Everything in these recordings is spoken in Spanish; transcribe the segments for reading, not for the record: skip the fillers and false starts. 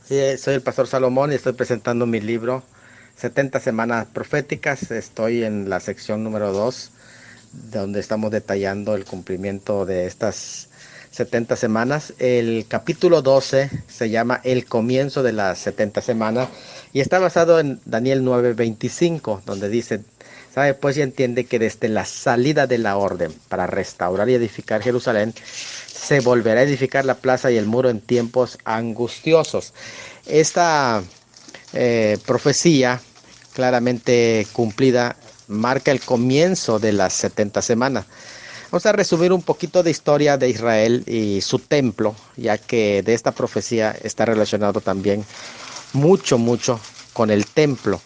Sí, soy el pastor Salomón y estoy presentando mi libro 70 semanas proféticas. Estoy en la sección número 2, donde estamos detallando el cumplimiento de estas 70 semanas. El capítulo 12 se llama El comienzo de las 70 semanas y está basado en Daniel 9:25, donde dice: sabe pues y entiende que desde la salida de la orden para restaurar y edificar Jerusalén, se volverá a edificar la plaza y el muro en tiempos angustiosos. Esta profecía claramente cumplida marca el comienzo de las 70 semanas. Vamos a resumir un poquito de historia de Israel y su templo, ya que de esta profecía está relacionado también mucho con el templo.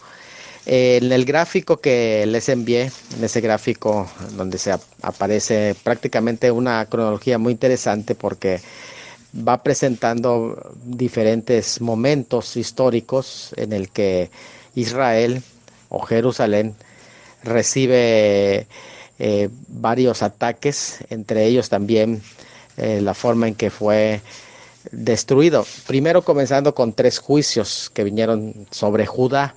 En el gráfico que les envié, en ese gráfico donde se aparece prácticamente una cronología muy interesante, porque va presentando diferentes momentos históricos en el que Israel o Jerusalén recibe varios ataques, entre ellos también la forma en que fue destruido. Primero comenzando con 3 juicios que vinieron sobre Judá,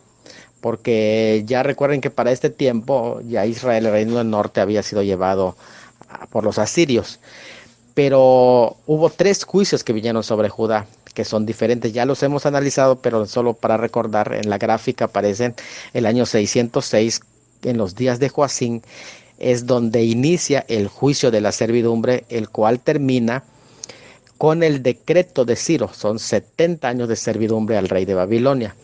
porque ya recuerden que para este tiempo ya Israel, el reino del norte, había sido llevado por los asirios. Pero hubo 3 juicios que vinieron sobre Judá, que son diferentes. Ya los hemos analizado, pero solo para recordar, en la gráfica aparecen el año 606, en los días de Joacín, es donde inicia el juicio de la servidumbre, el cual termina con el decreto de Ciro. Son 70 años de servidumbre al rey de Babilonia.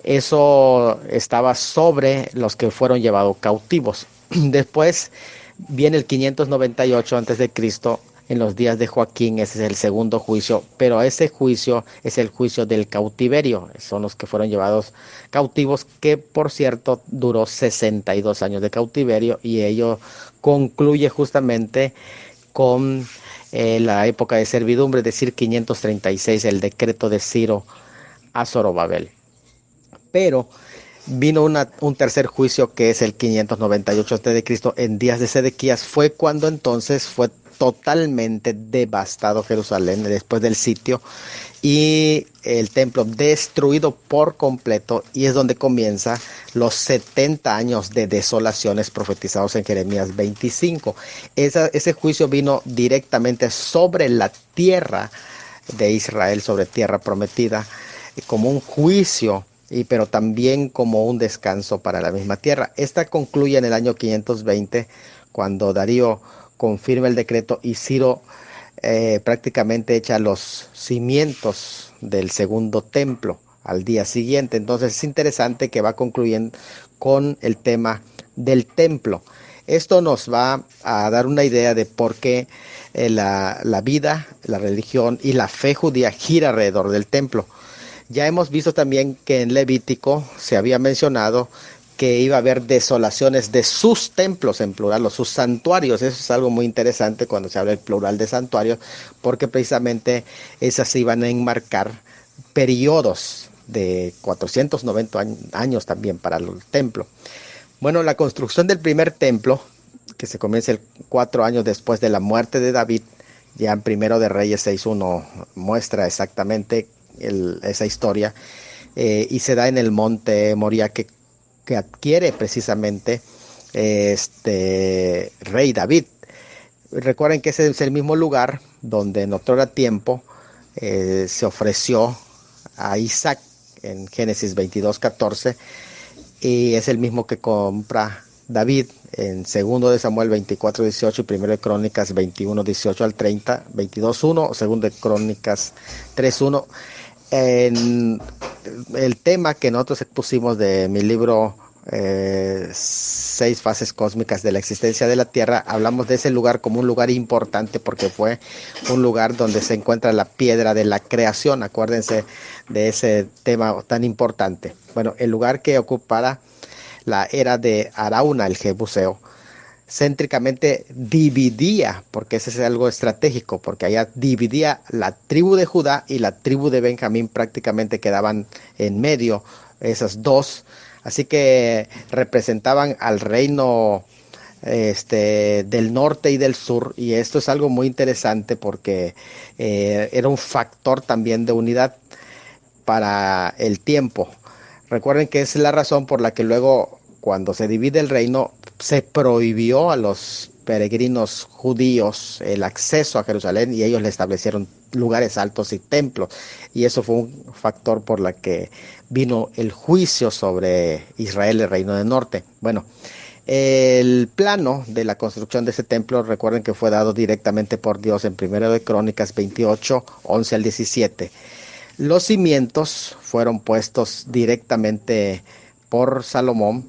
Eso estaba sobre los que fueron llevados cautivos. Después viene el 598 antes de Cristo, en los días de Joaquín. Ese es el segundo juicio, pero ese juicio es el juicio del cautiverio. Son los que fueron llevados cautivos, que por cierto duró 62 años de cautiverio, y ello concluye justamente con la época de servidumbre, es decir, 536, el decreto de Ciro a Zorobabel. Pero vino un tercer juicio, que es el 598 a.C., en días de Sedequías. Fue cuando entonces fue totalmente devastado Jerusalén después del sitio y el templo destruido por completo, y es donde comienza los 70 años de desolaciones profetizados en Jeremías 25. Ese juicio vino directamente sobre la tierra de Israel, sobre tierra prometida, como un juicio, pero también como un descanso para la misma tierra. Esta concluye en el año 520, cuando Darío confirma el decreto y Ciro prácticamente echa los cimientos del segundo templo al día siguiente. Entonces es interesante que va concluyendo con el tema del templo. Esto nos va a dar una idea de por qué la vida, la religión y la fe judía gira alrededor del templo. Ya hemos visto también que en Levítico se había mencionado que iba a haber desolaciones de sus templos, en plural, o sus santuarios. Eso es algo muy interesante cuando se habla del plural de santuarios, porque precisamente esas se iban a enmarcar periodos de 490 años también para el templo. Bueno, la construcción del primer templo, que se comienza 4 años después de la muerte de David, ya en Primero de Reyes 6:1 muestra exactamente esa historia, y se da en el monte Moria, que adquiere precisamente este rey David. Recuerden que ese es el mismo lugar donde en otro tiempo se ofreció a Isaac en Génesis 22:14, y es el mismo que compra David en 2 de Samuel 24:18 y 1 de Crónicas 21:18 al 30, 22:1, o 2 de Crónicas 3:1. En el tema que nosotros expusimos de mi libro 6 fases cósmicas de la existencia de la Tierra, hablamos de ese lugar como un lugar importante, porque fue un lugar donde se encuentra la piedra de la creación. Acuérdense de ese tema tan importante. Bueno, el lugar que ocupara la era de Arauna, el Jebuseo, céntricamente dividía, porque ese es algo estratégico, porque allá dividía la tribu de Judá y la tribu de Benjamín, prácticamente quedaban en medio esas dos, así que representaban al reino del norte y del sur, y esto es algo muy interesante porque era un factor también de unidad. para el tiempo. Recuerden que es la razón por la que luego, cuando se divide el reino, se prohibió a los peregrinos judíos el acceso a Jerusalén y ellos le establecieron lugares altos y templos. Y eso fue un factor por la que vino el juicio sobre Israel, el reino del norte. Bueno, el plano de la construcción de ese templo, recuerden que fue dado directamente por Dios en 1 de Crónicas 28, 11 al 17. Los cimientos fueron puestos directamente por Salomón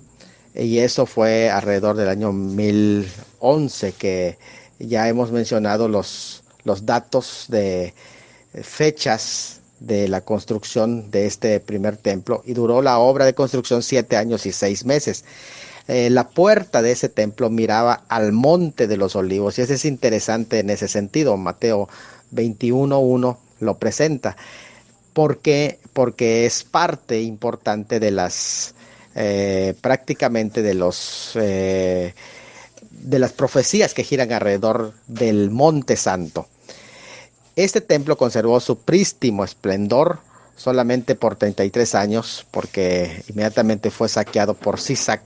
y eso fue alrededor del año 1011, que ya hemos mencionado los datos de fechas de la construcción de este primer templo, y duró la obra de construcción 7 años y 6 meses. La puerta de ese templo miraba al Monte de los Olivos, y eso es interesante en ese sentido. Mateo 21:1 lo presenta. ¿Por qué? Porque es parte importante de las prácticamente de las profecías que giran alrededor del Monte Santo. Este templo conservó su prístino esplendor solamente por 33 años, porque inmediatamente fue saqueado por Sisac,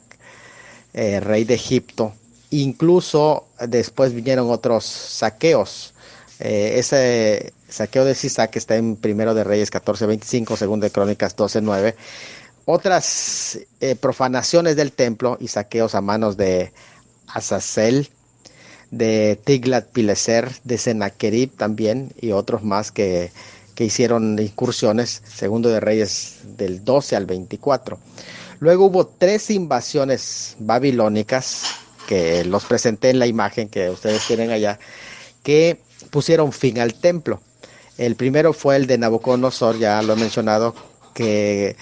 rey de Egipto. Incluso después vinieron otros saqueos. Ese saqueo de Sisac está en Primero de Reyes 14:25, Segundo de Crónicas 12:9. Otras profanaciones del templo y saqueos a manos de Azazel, de Tiglat-Pileser, de Sennacherib también, y otros más que hicieron incursiones, Segundo de Reyes del 12 al 24. Luego hubo 3 invasiones babilónicas, que los presenté en la imagen que ustedes tienen allá, que pusieron fin al templo. El primero fue el de Nabucodonosor, ya lo he mencionado, que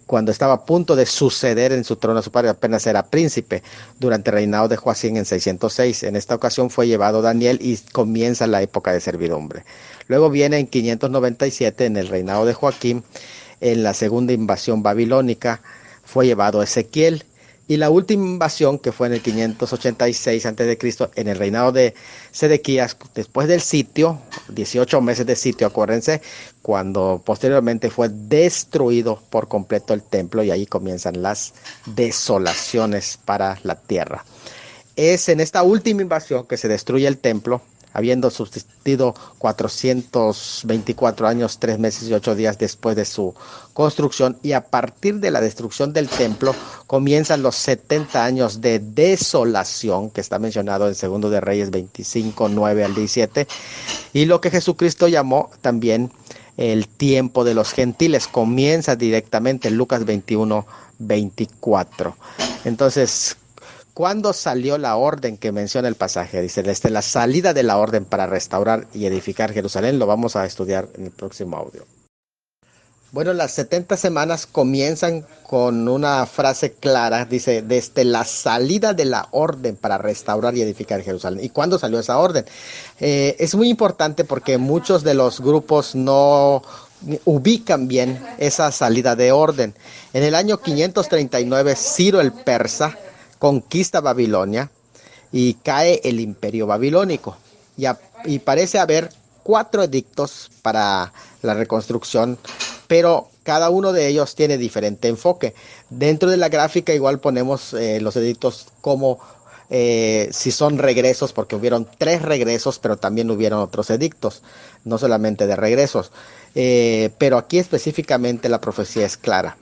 cuando estaba a punto de suceder en su trono, su padre apenas era príncipe, durante el reinado de Joacim en 606. En esta ocasión fue llevado Daniel y comienza la época de servidumbre. Luego viene en 597, en el reinado de Joaquín, en la segunda invasión babilónica, fue llevado Ezequiel. Y la última invasión, que fue en el 586 a.C., en el reinado de Sedequías, después del sitio, 18 meses de sitio, acuérdense, cuando posteriormente fue destruido por completo el templo, y ahí comienzan las desolaciones para la tierra. Es en esta última invasión que se destruye el templo, habiendo subsistido 424 años, 3 meses y 8 días después de su construcción, y a partir de la destrucción del templo comienzan los 70 años de desolación, que está mencionado en Segundo de Reyes 25, 9 al 17, y lo que Jesucristo llamó también el tiempo de los gentiles, comienza directamente en Lucas 21, 24. Entonces, ¿cuándo salió la orden que menciona el pasaje? Dice, desde la salida de la orden para restaurar y edificar Jerusalén. Lo vamos a estudiar en el próximo audio. Bueno, las 70 semanas comienzan con una frase clara. Dice, desde la salida de la orden para restaurar y edificar Jerusalén. ¿Y cuándo salió esa orden? Es muy importante porque muchos de los grupos no ubican bien esa salida de orden. En el año 539, Ciro el persa conquista Babilonia y cae el imperio babilónico. Y parece haber 4 edictos para la reconstrucción, pero cada uno de ellos tiene diferente enfoque. Dentro de la gráfica igual ponemos los edictos como si son regresos, porque hubieron 3 regresos, pero también hubieron otros edictos, no solamente de regresos. Pero aquí específicamente la profecía es clara.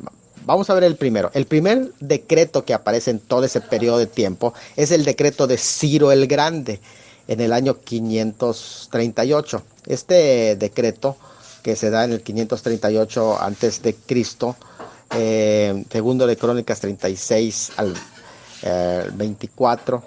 Vamos a ver el primero. El primer decreto que aparece en todo ese periodo de tiempo es el decreto de Ciro el Grande en el año 538. Este decreto, que se da en el 538 antes de Cristo, segundo de Crónicas 36 al 24,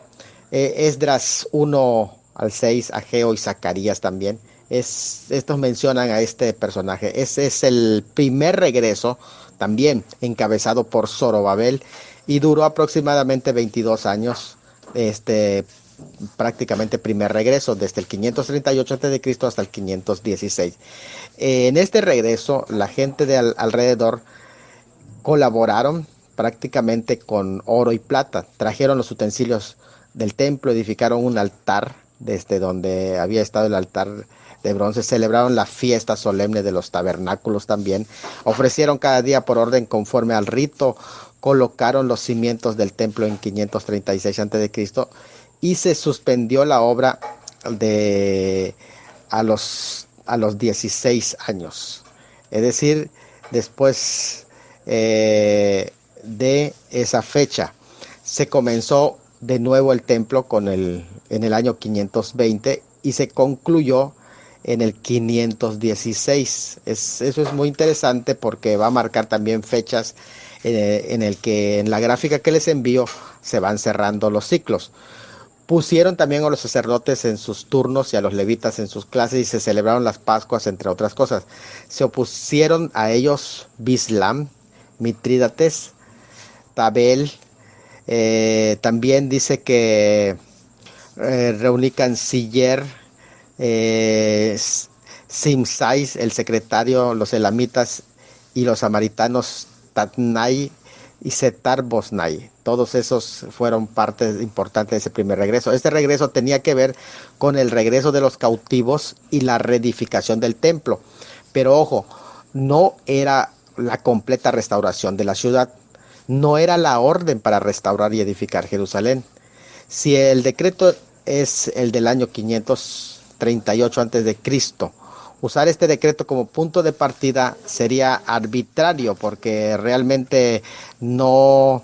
Esdras 1 al 6, Ageo y Zacarías también. Estos mencionan a este personaje. Ese es el primer regreso, también encabezado por Zorobabel, y duró aproximadamente 22 años, prácticamente primer regreso, desde el 538 a.C. hasta el 516. En este regreso, la gente de alrededor colaboraron prácticamente con oro y plata. Trajeron los utensilios del templo, edificaron un altar desde donde había estado el altar de bronce. Celebraron la fiesta solemne de los tabernáculos también. Ofrecieron cada día por orden conforme al rito. Colocaron los cimientos del templo en 536 a.C. y se suspendió la obra de a los 16 años. Es decir, después de esa fecha se comenzó de nuevo el templo en el año 520 y se concluyó en el 516. Eso es muy interesante porque va a marcar también fechas en el que en la gráfica que les envío se van cerrando los ciclos. Pusieron también a los sacerdotes en sus turnos y a los levitas en sus clases y se celebraron las Pascuas, entre otras cosas. Se opusieron a ellos Bislam, Mitrídates, Tabel. También dice que reuní canciller, Simsais, el secretario, los elamitas y los samaritanos, Tatnai y Setar Bosnai. Todos esos fueron parte importante de ese primer regreso. Este regreso tenía que ver con el regreso de los cautivos y la reedificación del templo. Pero ojo, no era la completa restauración de la ciudad. No era la orden para restaurar y edificar Jerusalén. Si el decreto es el del año 538 a.C., usar este decreto como punto de partida sería arbitrario porque realmente no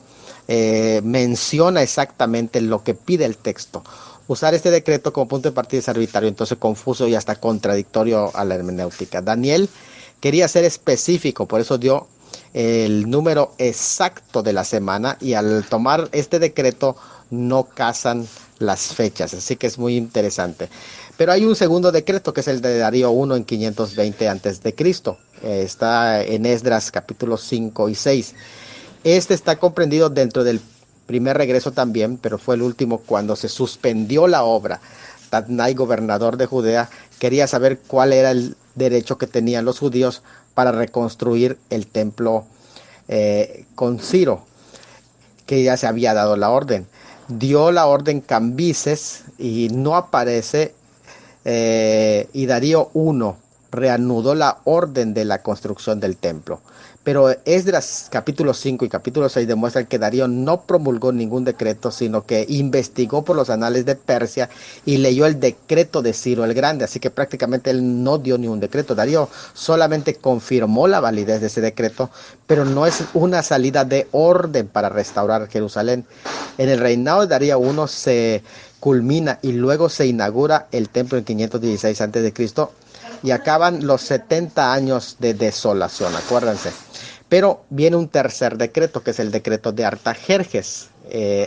menciona exactamente lo que pide el texto. Usar este decreto como punto de partida es arbitrario, entonces confuso y hasta contradictorio a la hermenéutica. Daniel quería ser específico, por eso dio el número exacto de la semana y al tomar este decreto no casan las fechas, así que es muy interesante. Pero hay un segundo decreto que es el de Darío I en 520 a.C. Está en Esdras capítulos 5 y 6. Este está comprendido dentro del primer regreso también, pero fue el último cuando se suspendió la obra. Tatnai, gobernador de Judea, quería saber cuál era el derecho que tenían los judíos para reconstruir el templo con Ciro, que ya se había dado la orden. Dio la orden Cambises y no aparece, y Darío I reanudó la orden de la construcción del templo. Pero Esdras capítulo 5 y capítulo 6 demuestran que Darío no promulgó ningún decreto, sino que investigó por los anales de Persia y leyó el decreto de Ciro el Grande. Así que prácticamente él no dio ni un decreto. Darío solamente confirmó la validez de ese decreto, pero no es una salida de orden para restaurar Jerusalén. En el reinado de Darío I se culmina y luego se inaugura el templo en 516 a.C. y acaban los 70 años de desolación, acuérdense. Pero viene un tercer decreto, que es el decreto de Artajerjes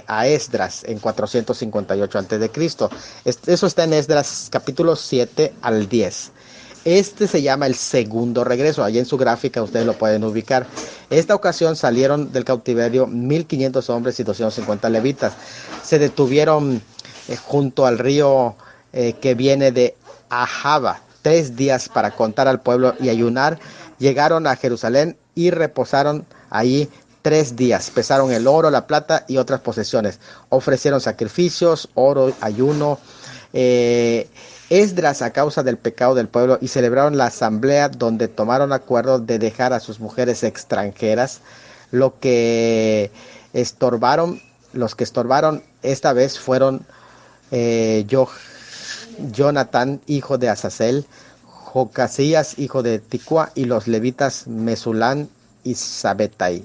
a Esdras en 458 a.C. Eso está en Esdras capítulo 7 al 10. Este se llama el segundo regreso. Allí en su gráfica ustedes lo pueden ubicar. Esta ocasión salieron del cautiverio 1,500 hombres y 250 levitas. Se detuvieron junto al río que viene de Ahava 3 días para contar al pueblo y ayunar. Llegaron a Jerusalén y reposaron allí 3 días. Pesaron el oro, la plata y otras posesiones. Ofrecieron sacrificios, oro, ayuno. Esdras a causa del pecado del pueblo y celebraron la asamblea donde tomaron acuerdo de dejar a sus mujeres extranjeras. Los que estorbaron esta vez fueron Jonatán, hijo de Azazel, Jocasías, hijo de Ticua, y los levitas Mesulán y Sabetai.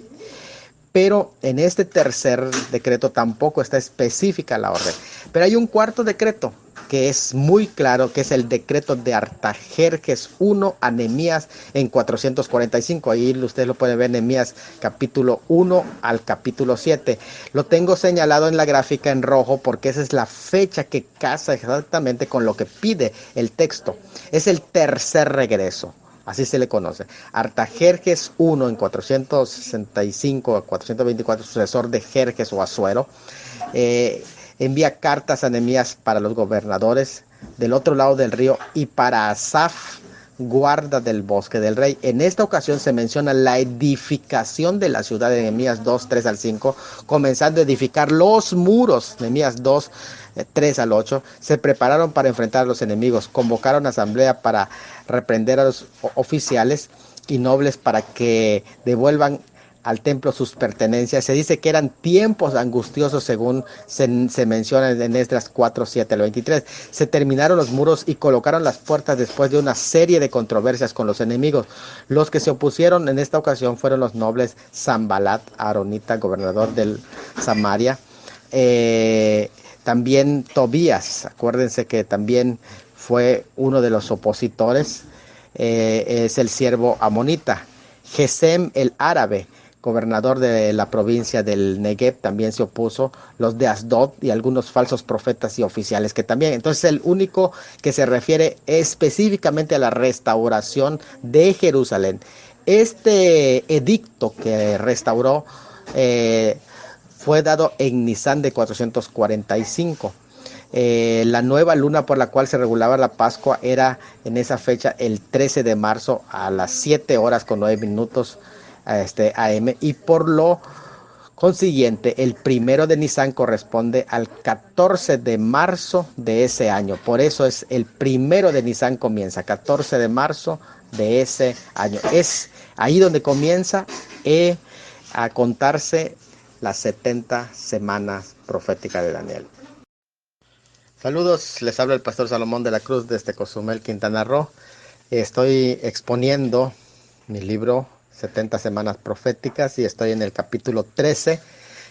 Pero en este tercer decreto tampoco está específica la orden. Pero hay un cuarto decreto que es muy claro, que es el decreto de Artajerjes I a Nehemías en 445. Ahí ustedes lo pueden ver, Nehemías capítulo 1 al capítulo 7. Lo tengo señalado en la gráfica en rojo porque esa es la fecha que casa exactamente con lo que pide el texto. Es el tercer regreso. Así se le conoce. Artajerjes I en 465 a 424, sucesor de Jerjes o Asuero, envía cartas a Nehemías para los gobernadores del otro lado del río y para Asaf, guarda del bosque del rey. En esta ocasión se menciona la edificación de la ciudad de Nehemías 2, 3 al 5, comenzando a edificar los muros, Nehemías 2, 3 al 8, se prepararon para enfrentar a los enemigos, convocaron asamblea para reprender a los oficiales y nobles para que devuelvan al templo sus pertenencias. Se dice que eran tiempos angustiosos según se menciona en Esdras 4, 7 al 23. Se terminaron los muros y colocaron las puertas después de una serie de controversias con los enemigos. Los que se opusieron en esta ocasión fueron los nobles Sanbalat, Aronita, gobernador de Samaria, también Tobías, acuérdense que también fue uno de los opositores, es el siervo amonita. Gesem el árabe, gobernador de la provincia del Negev, también se opuso, los de Asdod y algunos falsos profetas y oficiales que también. Entonces el único que se refiere específicamente a la restauración de Jerusalén. Este edicto que restauró fue dado en Nisan de 445. La nueva luna por la cual se regulaba la Pascua era en esa fecha el 13 de marzo a las 7 horas con 9 minutos AM, y por lo consiguiente el primero de Nisan corresponde al 14 de marzo de ese año. Por eso es el primero de Nisan comienza, 14 de marzo de ese año. Es ahí donde comienza a contarse las 70 semanas proféticas de Daniel. Saludos, les habla el pastor Salomón de la Cruz desde Cozumel, Quintana Roo. Estoy exponiendo mi libro 70 semanas proféticas y estoy en el capítulo 13,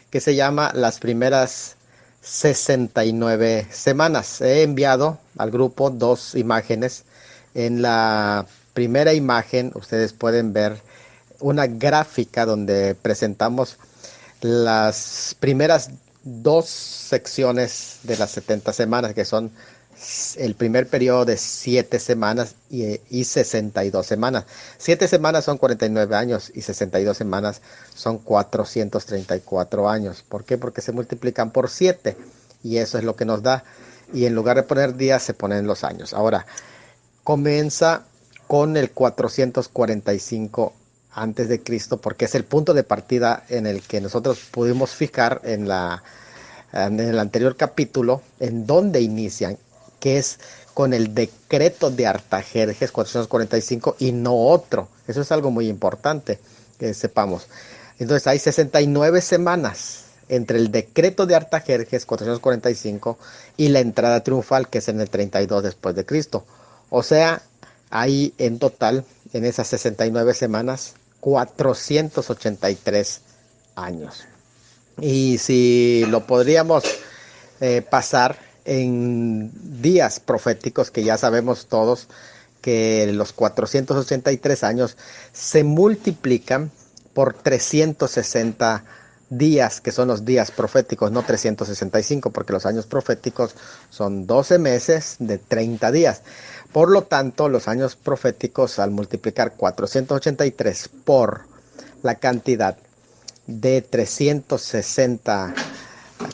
que se llama Las primeras 69 semanas. He enviado al grupo 2 imágenes. En la primera imagen ustedes pueden ver una gráfica donde presentamos las primeras 2 secciones de las 70 semanas, que son el primer periodo de 7 semanas y 62 semanas. 7 semanas son 49 años y 62 semanas son 434 años. ¿Por qué? Porque se multiplican por 7 y eso es lo que nos da. Y en lugar de poner días se ponen los años. Ahora, comienza con el 445 antes de Cristo, porque es el punto de partida en el que nosotros pudimos fijar en el anterior capítulo, en donde inician, que es con el decreto de Artajerjes 445 y no otro. Eso es algo muy importante que sepamos. Entonces hay 69 semanas entre el decreto de Artajerjes 445 y la entrada triunfal, que es en el 32 después de Cristo. O sea, hay en total, en esas 69 semanas, 483 años. Y si lo podríamos pasar en días proféticos, que ya sabemos todos que los 483 años se multiplican por 360 días, que son los días proféticos, no 365, porque los años proféticos son 12 meses de 30 días. Por lo tanto, los años proféticos, al multiplicar 483 por la cantidad de 360,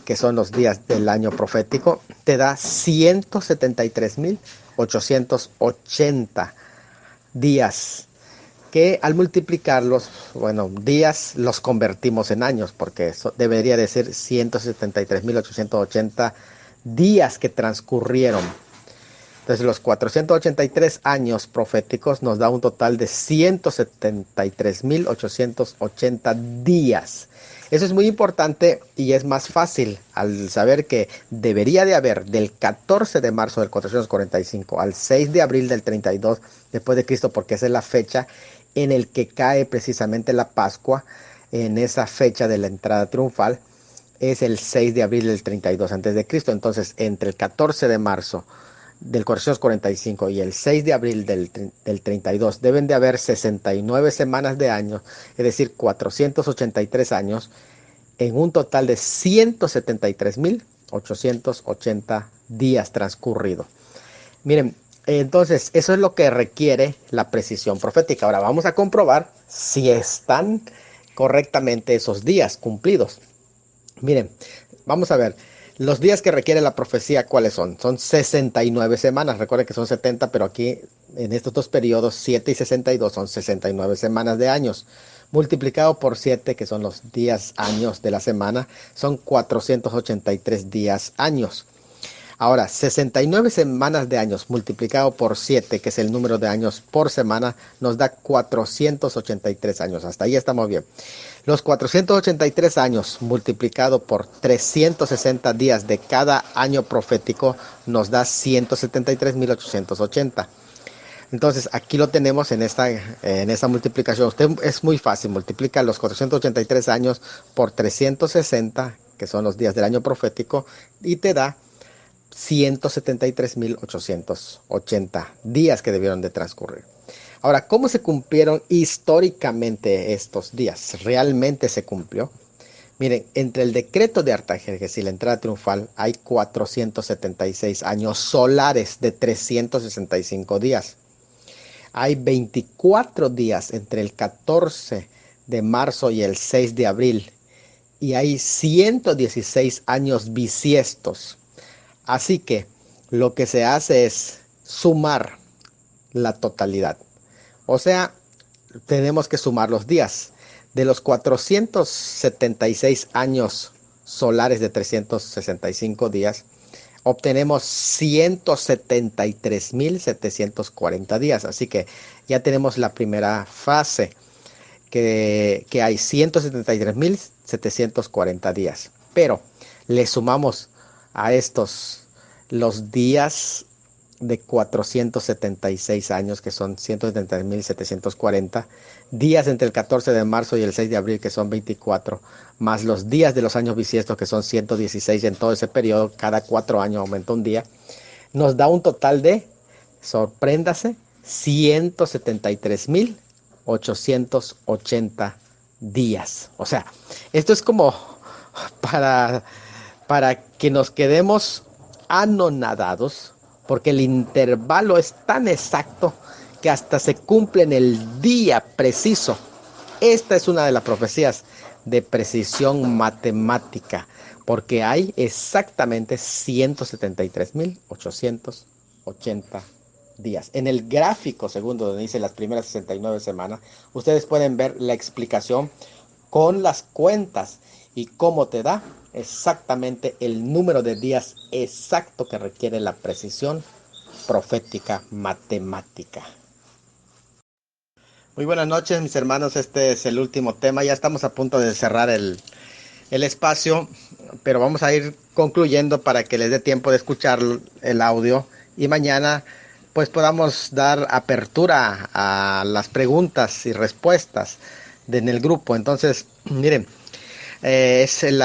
que son los días del año profético, te da 173.880 días, que al multiplicarlos, bueno, días los convertimos en años, porque eso debería de ser 173.880 días que transcurrieron. Entonces los 483 años proféticos nos da un total de 173.880 días. Eso es muy importante y es más fácil al saber que debería de haber del 14 de marzo del 445 al 6 de abril del 32 después de Cristo, porque esa es la fecha en el que cae precisamente la Pascua. En esa fecha de la entrada triunfal es el 6 de abril del 32 antes de Cristo. Entonces, entre el 14 de marzo del 445 y el 6 de abril del 32 deben de haber 69 semanas de año, es decir, 483 años, en un total de 173.880 días transcurridos. Miren, entonces eso es lo que requiere la precisión profética. Ahora vamos a comprobar si están correctamente esos días cumplidos. Miren, vamos a ver. Los días que requiere la profecía, ¿cuáles son? Son 69 semanas. Recuerden que son 70, pero aquí en estos dos periodos, 7 y 62, son 69 semanas de años. Multiplicado por 7, que son los días años de la semana, son 483 días años. Ahora, 69 semanas de años multiplicado por 7, que es el número de años por semana, nos da 483 años. Hasta ahí estamos bien. Los 483 años multiplicado por 360 días de cada año profético nos da 173.880. Entonces, aquí lo tenemos en esta multiplicación. Usted es muy fácil, multiplica los 483 años por 360, que son los días del año profético, y te da 173.880 días que debieron de transcurrir. Ahora, ¿cómo se cumplieron históricamente estos días? ¿Realmente se cumplió? Miren, entre el decreto de Artajerjes y la entrada triunfal hay 476 años solares de 365 días. Hay 24 días entre el 14 de marzo y el 6 de abril. Y hay 116 años bisiestos. Así que lo que se hace es sumar la totalidad. O sea, tenemos que sumar los días. De los 476 años solares de 365 días, obtenemos 173.740 días. Así que ya tenemos la primera fase, que hay 173.740 días. Pero le sumamos a estos los días de 476 años, que son 173.740, días entre el 14 de marzo y el 6 de abril, que son 24, más los días de los años bisiestos, que son 116 en todo ese periodo, cada 4 años aumenta un día, nos da un total de, sorpréndase, 173.880 días. O sea, esto es como para, para que nos quedemos anonadados, porque el intervalo es tan exacto que hasta se cumple en el día preciso. Esta es una de las profecías de precisión matemática, porque hay exactamente 173.880 días. En el gráfico segundo, donde dice las primeras 69 semanas, ustedes pueden ver la explicación con las cuentas y cómo te da exactamente el número de días exacto que requiere la precisión profética matemática. Muy buenas noches, mis hermanos. Este es el último tema. Ya estamos a punto de cerrar el espacio, pero vamos a ir concluyendo para que les dé tiempo de escuchar el audio y mañana pues podamos dar apertura a las preguntas y respuestas en el grupo. Entonces, miren, es el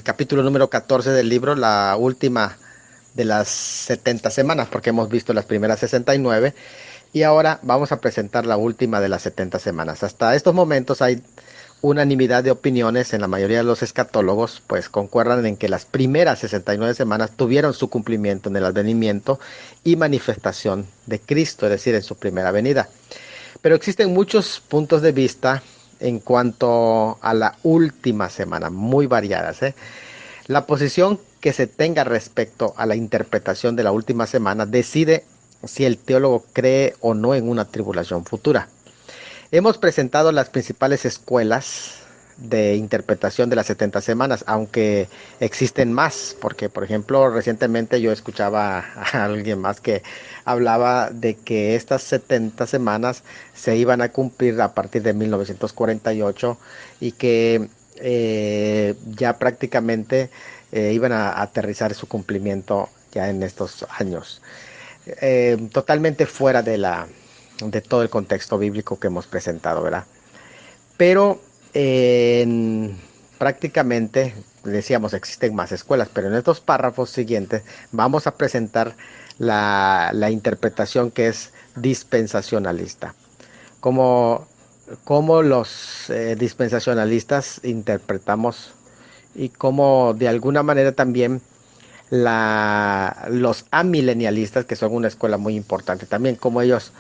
capítulo número 14 del libro, la última de las 70 semanas, porque hemos visto las primeras 69 y ahora vamos a presentar la última de las 70 semanas. Hasta estos momentos hay unanimidad de opiniones en la mayoría de los escatólogos, pues concuerdan en que las primeras 69 semanas tuvieron su cumplimiento en el advenimiento y manifestación de Cristo, es decir, en su primera venida. Pero existen muchos puntos de vista en cuanto a la última semana, muy variadas. La posición que se tenga respecto a la interpretación de la última semana decide si el teólogo cree o no en una tribulación futura. Hemos presentado las principales escuelas de interpretación de las 70 semanas, aunque existen más, porque por ejemplo recientemente yo escuchaba a alguien más que hablaba de que estas 70 semanas se iban a cumplir a partir de 1948 y que ya prácticamente iban a aterrizar su cumplimiento ya en estos años. Totalmente fuera de todo el contexto bíblico que hemos presentado, ¿verdad? Pero prácticamente, decíamos, existen más escuelas, pero en estos párrafos siguientes vamos a presentar la interpretación que es dispensacionalista. Como, como los dispensacionalistas interpretamos y como de alguna manera también los amilenialistas, que son una escuela muy importante también, como ellos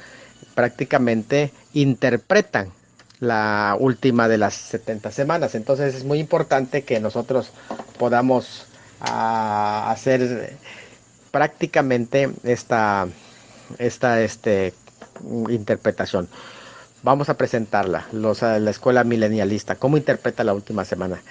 prácticamente interpretan la última de las 70 semanas. Entonces es muy importante que nosotros podamos hacer prácticamente interpretación. Vamos a presentarla, la escuela milenialista. ¿Cómo interpreta la última semana?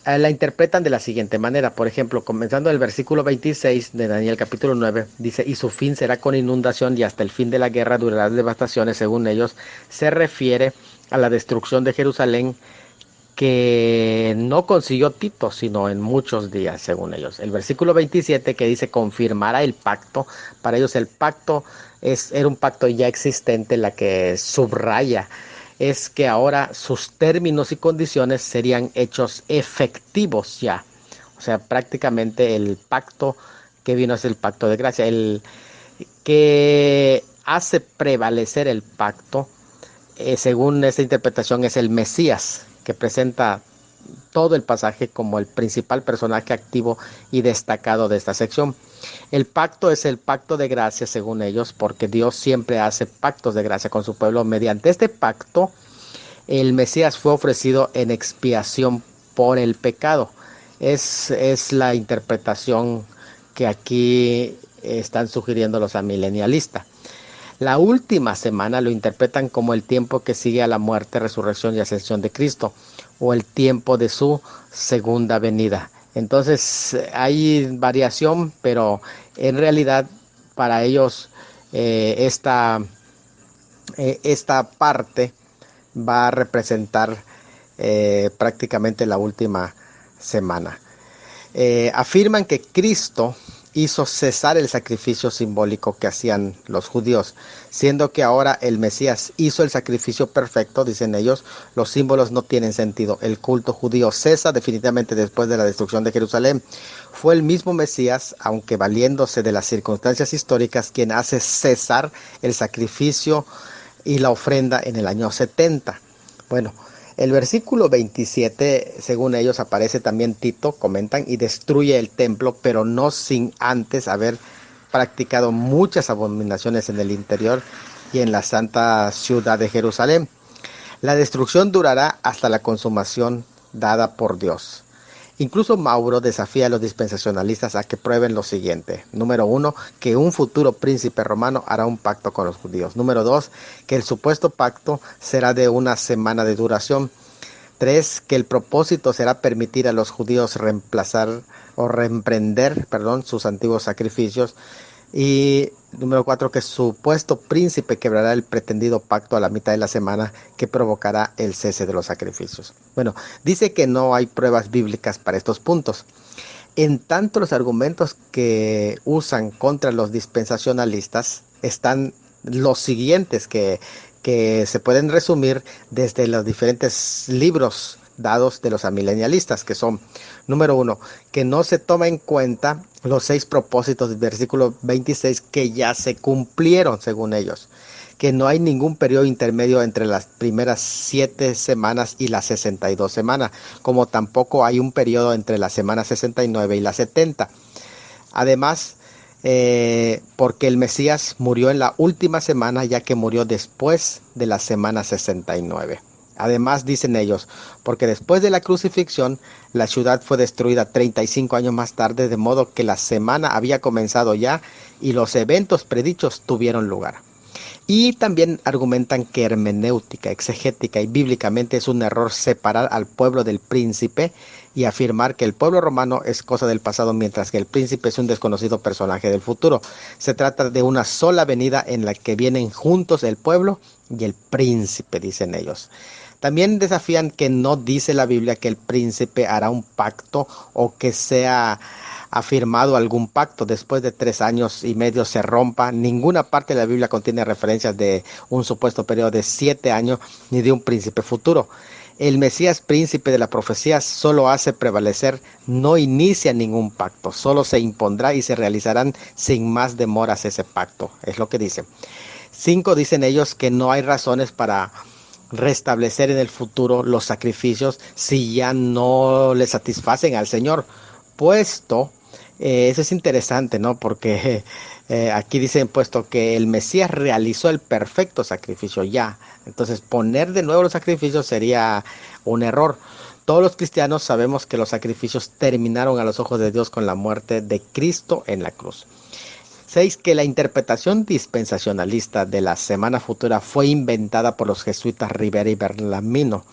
La interpretan de la siguiente manera. Por ejemplo, comenzando el versículo 26 de Daniel capítulo 9, dice, y su fin será con inundación y hasta el fin de la guerra durará devastaciones. Según ellos, se refiere a la destrucción de Jerusalén, que no consiguió Tito, sino en muchos días, según ellos. El versículo 27 que dice confirmará el pacto, para ellos el pacto era un pacto ya existente. La que subraya es que ahora sus términos y condiciones serían hechos efectivos ya. O sea, prácticamente el pacto que vino es el pacto de gracia. El que hace prevalecer el pacto, según esta interpretación, es el Mesías, que presenta todo el pasaje como el principal personaje activo y destacado de esta sección. El pacto es el pacto de gracia, según ellos, porque Dios siempre hace pactos de gracia con su pueblo. Mediante este pacto, el Mesías fue ofrecido en expiación por el pecado. Es la interpretación que aquí están sugiriendo los amilenialistas. La última semana lo interpretan como el tiempo que sigue a la muerte, resurrección y ascensión de Cristo, o el tiempo de su segunda venida. Entonces hay variación, pero en realidad para ellos esta parte va a representar prácticamente la última semana. Afirman que Cristo hizo cesar el sacrificio simbólico que hacían los judíos, siendo que ahora el Mesías hizo el sacrificio perfecto. Dicen ellos, los símbolos no tienen sentido. El culto judío cesa definitivamente después de la destrucción de Jerusalén. Fue el mismo Mesías, aunque valiéndose de las circunstancias históricas, quien hace cesar el sacrificio y la ofrenda en el año 70. Bueno, el versículo 27, según ellos, aparece también Tito, comentan, y destruye el templo, pero no sin antes haber practicado muchas abominaciones en el interior y en la santa ciudad de Jerusalén. La destrucción durará hasta la consumación dada por Dios. Incluso Mauro desafía a los dispensacionalistas a que prueben lo siguiente. Número 1, que un futuro príncipe romano hará un pacto con los judíos. Número 2, que el supuesto pacto será de una semana de duración. 3, que el propósito será permitir a los judíos reemplazar o reemprender, sus antiguos sacrificios. Y número 4, que su supuesto príncipe quebrará el pretendido pacto a la mitad de la semana, que provocará el cese de los sacrificios. Bueno, dice que no hay pruebas bíblicas para estos puntos. En tanto, los argumentos que usan contra los dispensacionalistas están los siguientes, que se pueden resumir desde los diferentes libros dados de los amilenialistas, que son: número 1, que no se toma en cuenta los 6 propósitos del versículo 26 que ya se cumplieron, según ellos, que no hay ningún periodo intermedio entre las primeras 7 semanas y las 62 semanas, como tampoco hay un periodo entre la semana 69 y la 70. Además, porque el Mesías murió en la última semana, ya que murió después de la semana 69. Además, dicen ellos, porque después de la crucifixión, la ciudad fue destruida 35 años más tarde, de modo que la semana había comenzado ya y los eventos predichos tuvieron lugar. Y también argumentan que hermenéutica, exegética y bíblicamente es un error separar al pueblo del príncipe y afirmar que el pueblo romano es cosa del pasado, mientras que el príncipe es un desconocido personaje del futuro. Se trata de una sola venida en la que vienen juntos el pueblo y el príncipe, dicen ellos. También desafían que no dice la Biblia que el príncipe hará un pacto o que sea afirmado algún pacto después de 3 años y medio se rompa. Ninguna parte de la Biblia contiene referencias de un supuesto periodo de 7 años ni de un príncipe futuro. El Mesías, príncipe de la profecía, solo hace prevalecer, no inicia ningún pacto, solo se impondrá y se realizarán sin más demoras ese pacto, es lo que dice. 5, dicen ellos que no hay razones para restablecer en el futuro los sacrificios si ya no le satisfacen al Señor, puesto, eso es interesante, ¿no? Porque aquí dicen, puesto que el Mesías realizó el perfecto sacrificio ya, entonces poner de nuevo los sacrificios sería un error. Todos los cristianos sabemos que los sacrificios terminaron a los ojos de Dios con la muerte de Cristo en la cruz. 6. Que la interpretación dispensacionalista de la semana futura fue inventada por los jesuitas Rivera y Bellarmino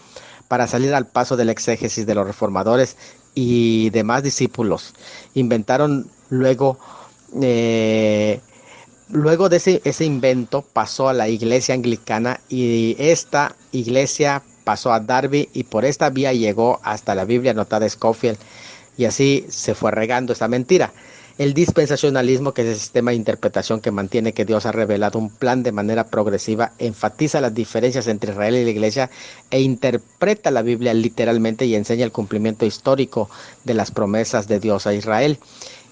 para salir al paso del exégesis de los reformadores y demás discípulos. Inventaron luego de ese invento pasó a la iglesia anglicana y esta iglesia pasó a Darby y por esta vía llegó hasta la Biblia anotada de Scofield y así se fue regando esta mentira. El dispensacionalismo, que es el sistema de interpretación que mantiene que Dios ha revelado un plan de manera progresiva, enfatiza las diferencias entre Israel y la Iglesia e interpreta la Biblia literalmente y enseña el cumplimiento histórico de las promesas de Dios a Israel.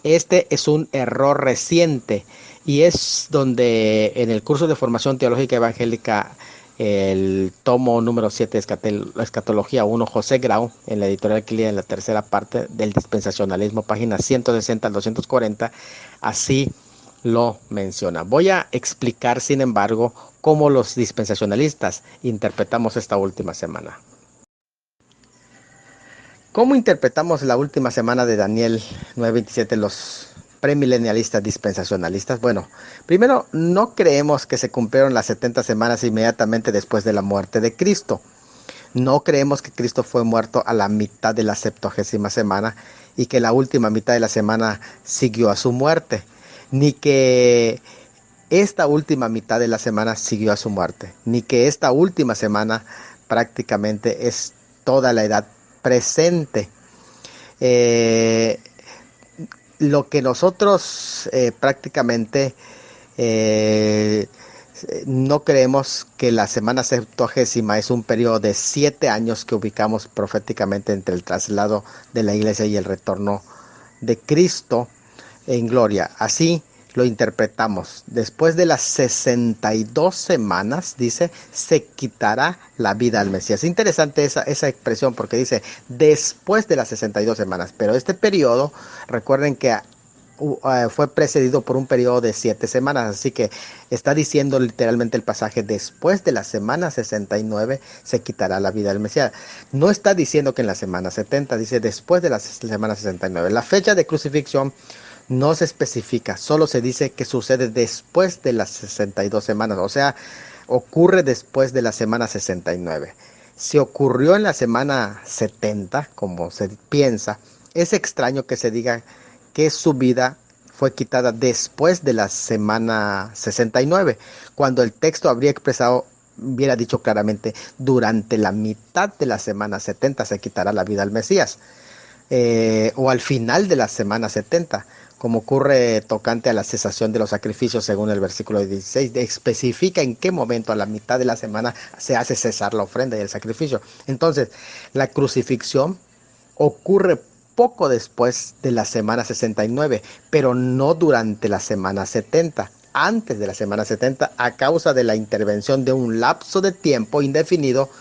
Este es un error reciente y es donde en el curso de formación teológica evangélica, el tomo número 7, Escatología 1, José Grau, en la editorial Quilia, en la tercera parte del dispensacionalismo, páginas 160 al 240, así lo menciona. Voy a explicar, sin embargo, cómo los dispensacionalistas interpretamos esta última semana. ¿Cómo interpretamos la última semana de Daniel 9:27 los premilenialistas dispensacionalistas? Bueno, primero, no creemos que se cumplieron las 70 semanas inmediatamente después de la muerte de Cristo. No creemos que Cristo fue muerto a la mitad de la 70ª semana y que la última mitad de la semana siguió a su muerte, ni que esta última mitad de la semana siguió a su muerte, ni que esta última semana prácticamente es toda la edad presente. Lo que nosotros prácticamente no creemos que la semana 70ª es un periodo de 7 años que ubicamos proféticamente entre el traslado de la iglesia y el retorno de Cristo en gloria. Así lo interpretamos. Después de las 62 semanas, dice, se quitará la vida al Mesías. Es interesante esa expresión porque dice después de las 62 semanas. Pero este periodo, recuerden que fue precedido por un periodo de 7 semanas. Así que está diciendo literalmente el pasaje, después de la semana 69 se quitará la vida del Mesías. No está diciendo que en la semana 70, dice después de la semana 69. La fecha de crucifixión no se especifica, solo se dice que sucede después de las 62 semanas, o sea, ocurre después de la semana 69. Si ocurrió en la semana 70, como se piensa, es extraño que se diga que su vida fue quitada después de la semana 69, cuando el texto hubiera dicho claramente, durante la mitad de la semana 70 se quitará la vida al Mesías, o al final de la semana 70, como ocurre tocante a la cesación de los sacrificios según el versículo 16, especifica en qué momento a la mitad de la semana se hace cesar la ofrenda y el sacrificio. Entonces, la crucifixión ocurre poco después de la semana 69, pero no durante la semana 70. Antes de la semana 70, a causa de la intervención de un lapso de tiempo indefinido.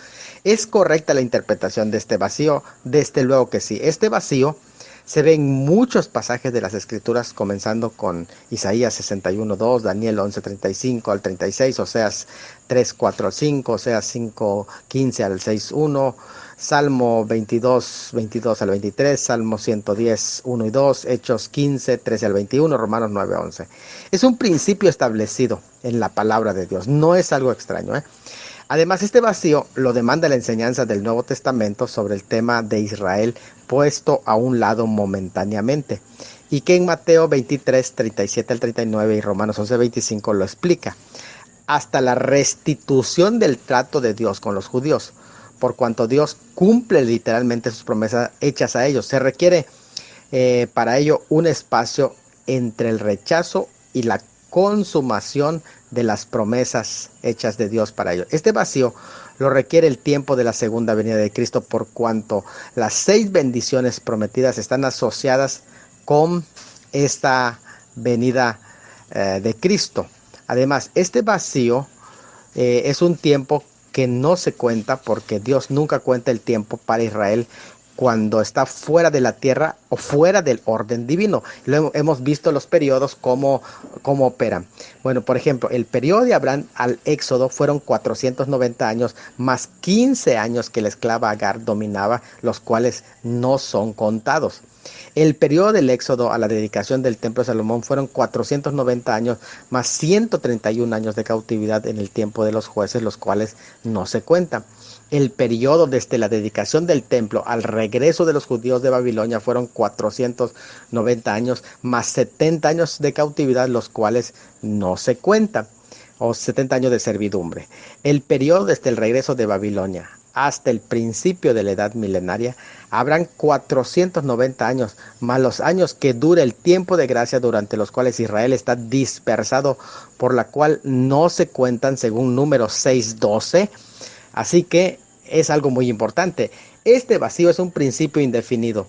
¿Es correcta la interpretación de este vacío? Desde luego que sí. Este vacío se ve en muchos pasajes de las Escrituras, comenzando con Isaías 61:2, Daniel 11:35 al 36, Oseas 3:4 al 5, Oseas 5:15 al 6:1, Salmo 22:22 al 23, Salmo 110:1 y 2, Hechos 15:13 al 21, Romanos 9:11. Es un principio establecido en la palabra de Dios, no es algo extraño, Además, este vacío lo demanda la enseñanza del Nuevo Testamento sobre el tema de Israel puesto a un lado momentáneamente, y que en Mateo 23:37 al 39 y Romanos 11:25 lo explica, hasta la restitución del trato de Dios con los judíos, por cuanto Dios cumple literalmente sus promesas hechas a ellos. Se requiere para ello un espacio entre el rechazo y la consumación de las promesas hechas de Dios para ellos. Este vacío lo requiere el tiempo de la segunda venida de Cristo, por cuanto las 6 bendiciones prometidas están asociadas con esta venida de Cristo. Además, este vacío es un tiempo que no se cuenta, porque Dios nunca cuenta el tiempo para Israel cuando está fuera de la tierra o fuera del orden divino. Luego hemos visto los periodos cómo operan. Bueno, por ejemplo, el periodo de Abraham al Éxodo fueron 490 años más 15 años que la esclava Agar dominaba, los cuales no son contados. El periodo del Éxodo a la dedicación del Templo de Salomón fueron 490 años más 131 años de cautividad en el tiempo de los jueces, los cuales no se cuentan. El periodo desde la dedicación del templo al regreso de los judíos de Babilonia fueron 490 años más 70 años de cautividad, los cuales no se cuentan, o 70 años de servidumbre. El periodo desde el regreso de Babilonia hasta el principio de la edad milenaria habrán 490 años, más los años que dura el tiempo de gracia durante los cuales Israel está dispersado, por la cual no se cuentan según Números 6:12. Así que es algo muy importante. Este vacío es un principio indefinido,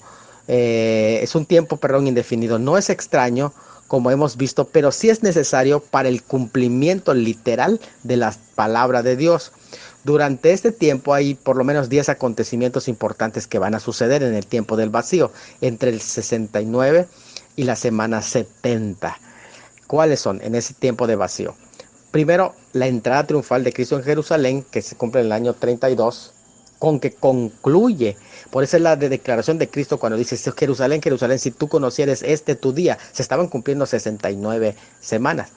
es un tiempo, indefinido. No es extraño, como hemos visto, pero sí es necesario para el cumplimiento literal de la palabra de Dios. Durante este tiempo hay por lo menos 10 acontecimientos importantes que van a suceder en el tiempo del vacío, entre el 69 y la semana 70. ¿Cuáles son en ese tiempo de vacío? Primero, la entrada triunfal de Cristo en Jerusalén, que se cumple en el año 32, con que concluye. Por eso es la declaración de Cristo cuando dice: Jerusalén, Jerusalén, si tú conocieres tu día. Se estaban cumpliendo 69 semanas.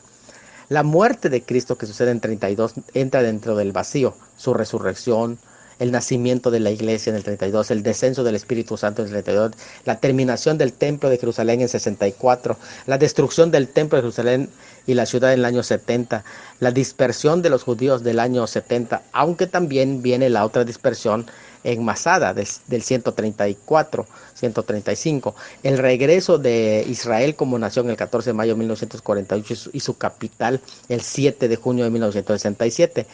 La muerte de Cristo, que sucede en 32, entra dentro del vacío. Su resurrección, el nacimiento de la iglesia en el 32, el descenso del Espíritu Santo en el 32, la terminación del templo de Jerusalén en 64, la destrucción del templo de Jerusalén y la ciudad en el año 70, la dispersión de los judíos del año 70, aunque también viene la otra dispersión enmasada del 134, 135, el regreso de Israel como nación el 14 de mayo de 1948 y su capital el 7 de junio de 1967,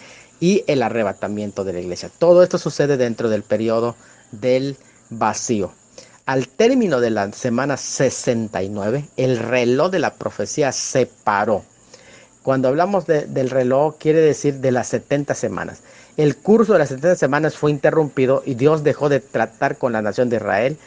y el arrebatamiento de la iglesia. Todo esto sucede dentro del periodo del vacío. Al término de la semana 69, el reloj de la profecía se paró. Cuando hablamos del reloj, quiere decir de las 70 semanas. El curso de las 70 semanas fue interrumpido y Dios dejó de tratar con la nación de Israel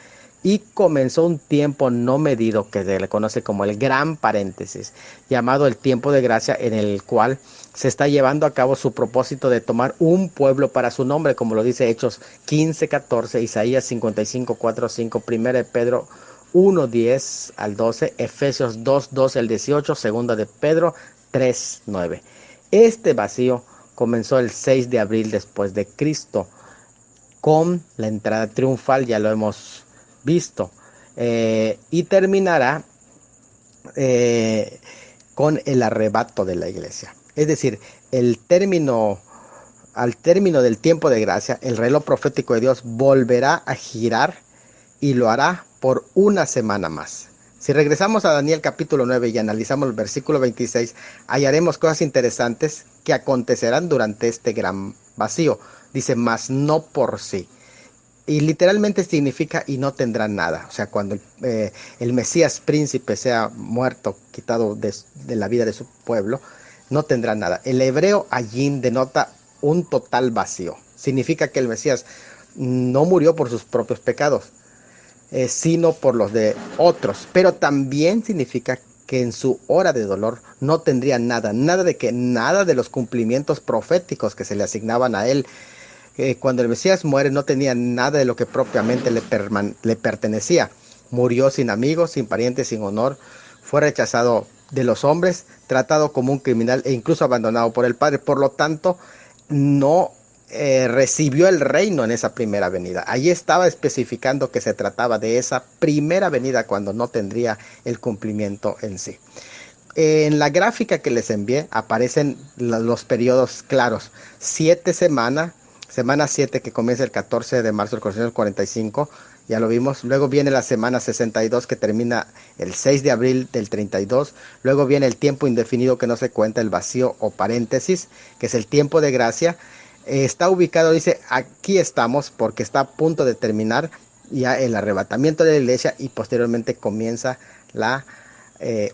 y comenzó un tiempo no medido que se le conoce como el gran paréntesis, llamado el tiempo de gracia, en el cual se está llevando a cabo su propósito de tomar un pueblo para su nombre, como lo dice Hechos 15:14, Isaías 55:4-5, 1 de Pedro 1:10 al 12, Efesios 2:12 al 18, 2 de Pedro 3:9. Este vacío comenzó el 6 de abril después de Cristo con la entrada triunfal, ya lo hemos visto, y terminará con el arrebato de la iglesia. Es decir, al término del tiempo de gracia, el reloj profético de Dios volverá a girar y lo hará por una semana más. Si regresamos a Daniel capítulo 9 y analizamos el versículo 26, hallaremos cosas interesantes que acontecerán durante este gran vacío. Dice: mas no por sí. Y literalmente significa: y no tendrán nada. O sea, cuando el Mesías príncipe sea muerto, quitado de la vida de su pueblo, no tendrán nada. El hebreo allí denota un total vacío. Significa que el Mesías no murió por sus propios pecados, sino por los de otros. Pero también significa que en su hora de dolor no tendría nada de los cumplimientos proféticos que se le asignaban a él. Cuando el Mesías muere, no tenía nada de lo que propiamente le pertenecía. Murió sin amigos, sin parientes, sin honor. Fue rechazado de los hombres, tratado como un criminal e incluso abandonado por el Padre. Por lo tanto, no recibió el reino en esa primera venida. Allí estaba especificando que se trataba de esa primera venida, cuando no tendría el cumplimiento en sí. En la gráfica que les envié aparecen los periodos claros. 7 semanas, semana 7, que comienza el 14 de marzo del 445, ya lo vimos. Luego viene la semana 62, que termina el 6 de abril del 32. Luego viene el tiempo indefinido, que no se cuenta, el vacío o paréntesis, que es el tiempo de gracia. Está ubicado, dice, aquí estamos, porque está a punto de terminar ya el arrebatamiento de la iglesia, y posteriormente comienza la